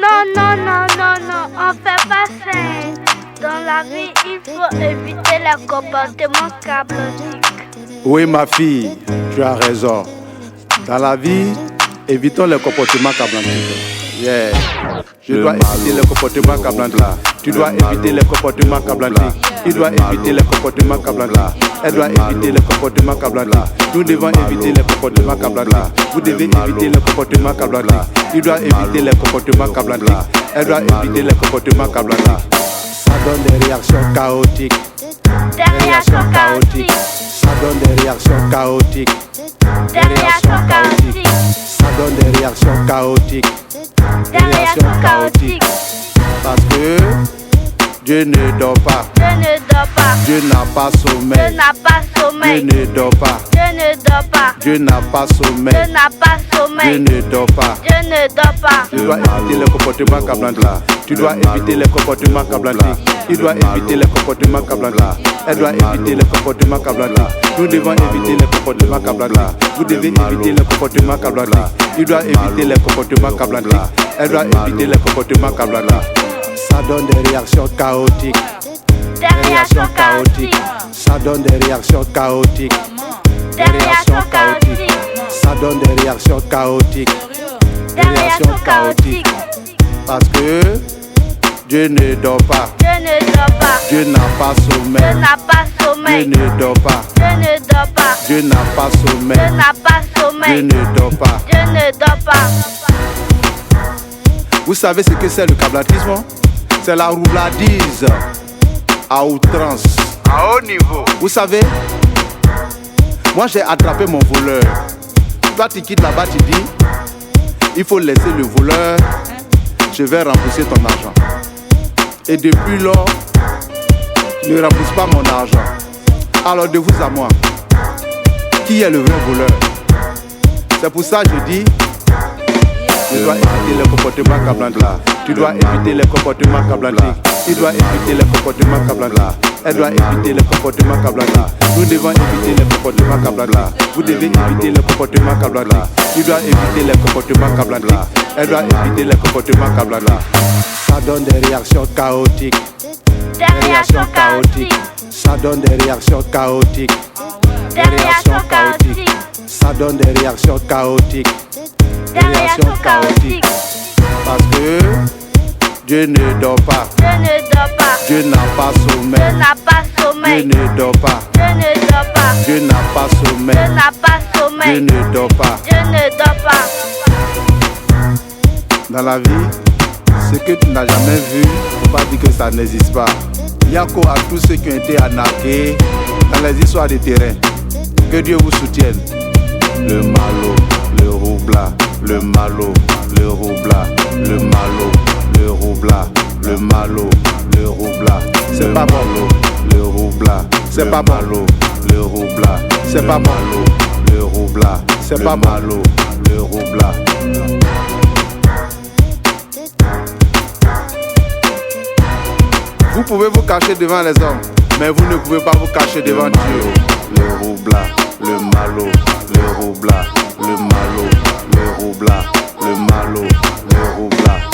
Non, non, non, non, non, on fait pas ça. Dans la vie, il faut éviter les comportements cablotiques. Oui, ma fille, tu as raison. Dans la vie, évitons les comportements cablantiques. Yeah. Je dois éviter les comportements cablantiques. Tu dois éviter les comportements cablantiques. Il doit éviter les comportements cablantiques. Elle doit éviter les comportements cablantiques. Nous devons éviter les comportements cablantiques. Vous devez éviter les comportements cablantiques. Il doit éviter les comportements cablantiques. Elle doit éviter les comportements cablantiques. Ça donne des réactions chaotiques. Des réactions chaotiques. Ça donne des réactions chaotiques. Des réactions chaotiques. Ça donne des réactions chaotiques. Des réactions chaotiques. Parce que Dieu ne dort pas. Dieu ne dort pas. Dieu n'a pas sommeil. Dieu n'a pas sommeil. Dieu ne dort pas. Dieu ne dort pas. Dieu n'a pas sommeil. Dieu n'a pas sommeil. Dieu ne dort pas. Dieu ne dort pas. Tu dois éviter les comportements cablantiques. Tu dois éviter les comportements cablantiques. Il doit éviter les comportements cablantiques. Elle doit éviter les comportements cablantiques. Nous devons éviter les comportements cablantiques. Vous devez éviter les comportements cablantiques. Il doit éviter les comportements cablantiques. Elle doit éviter les comportements cablantiques. Ça donne des réactions chaotiques. Des réactions chaotiques. Ça donne des réactions chaotiques. Des réactions chaotiques. Ça donne des réactions chaotiques. Des réactions chaotiques. Parce que Dieu ne dort pas. Dieu ne dort pas. Dieu n'a pas Dieu sommeil. n'a pas Dieu sommeil. ne dort pas. Dieu ne dort pas. Dieu n'a pas sommeil. Dieu n'a pas Dieu sommeil. ne dort pas. Dieu ne dort pas. Vous savez ce que c'est le cablatisme? C'est la roubladise à outrance, à haut niveau. Vous savez, moi j'ai attrapé mon voleur. Toi tu quittes là-bas, tu dis, il faut laisser le voleur, je vais rembourser ton argent. Et depuis lors, ne rembourse pas mon argent. Alors de vous à moi, qui est le vrai voleur? C'est pour ça que je dis, tu dois éviter les comportements cablantiques. Tu dois éviter les comportements cablantiques. Il doit éviter les comportements cablantiques. Elle doit éviter les comportements cablantiques. Nous devons éviter les comportements cablantiques. Vous devez éviter les comportements cablantiques. Il doit éviter les comportements cablantiques. Elle doit éviter les comportements cablantiques. Ça donne des réactions chaotiques. Des réactions chaotiques. Ça donne des réactions chaotiques. Des réactions chaotiques. Ça donne des réactions chaotiques. Des réactions chaotiques. Parce que Dieu ne dort pas. Dieu ne dort pas. Dieu n'a pas Dieu sommeil. n'a pas Dieu sommeil. ne dort pas. Dieu ne dort pas. Dieu n'a pas Dieu sommeil. n'a pas Dieu sommeil. ne dort pas. Dieu ne dort pas. Dans la vie, ce que tu n'as jamais vu, il ne faut pas dire que ça n'existe pas. Yako à tous ceux qui ont été arnaqués dans les histoires de terrain. Que Dieu vous soutienne. Le malo, le roubla, le malo, le roubla, le malo, le roubla, le malo, le roubla. C'est pas malo, le roubla. C'est pas malo, le roubla. C'est pas malo, le roubla. C'est pas malo, le roubla. Vous pouvez vous cacher devant les hommes, mais vous ne pouvez pas vous cacher devant Dieu. Le roubla, le malo, le roubla, le malo, le roubla, le malo, le roubla.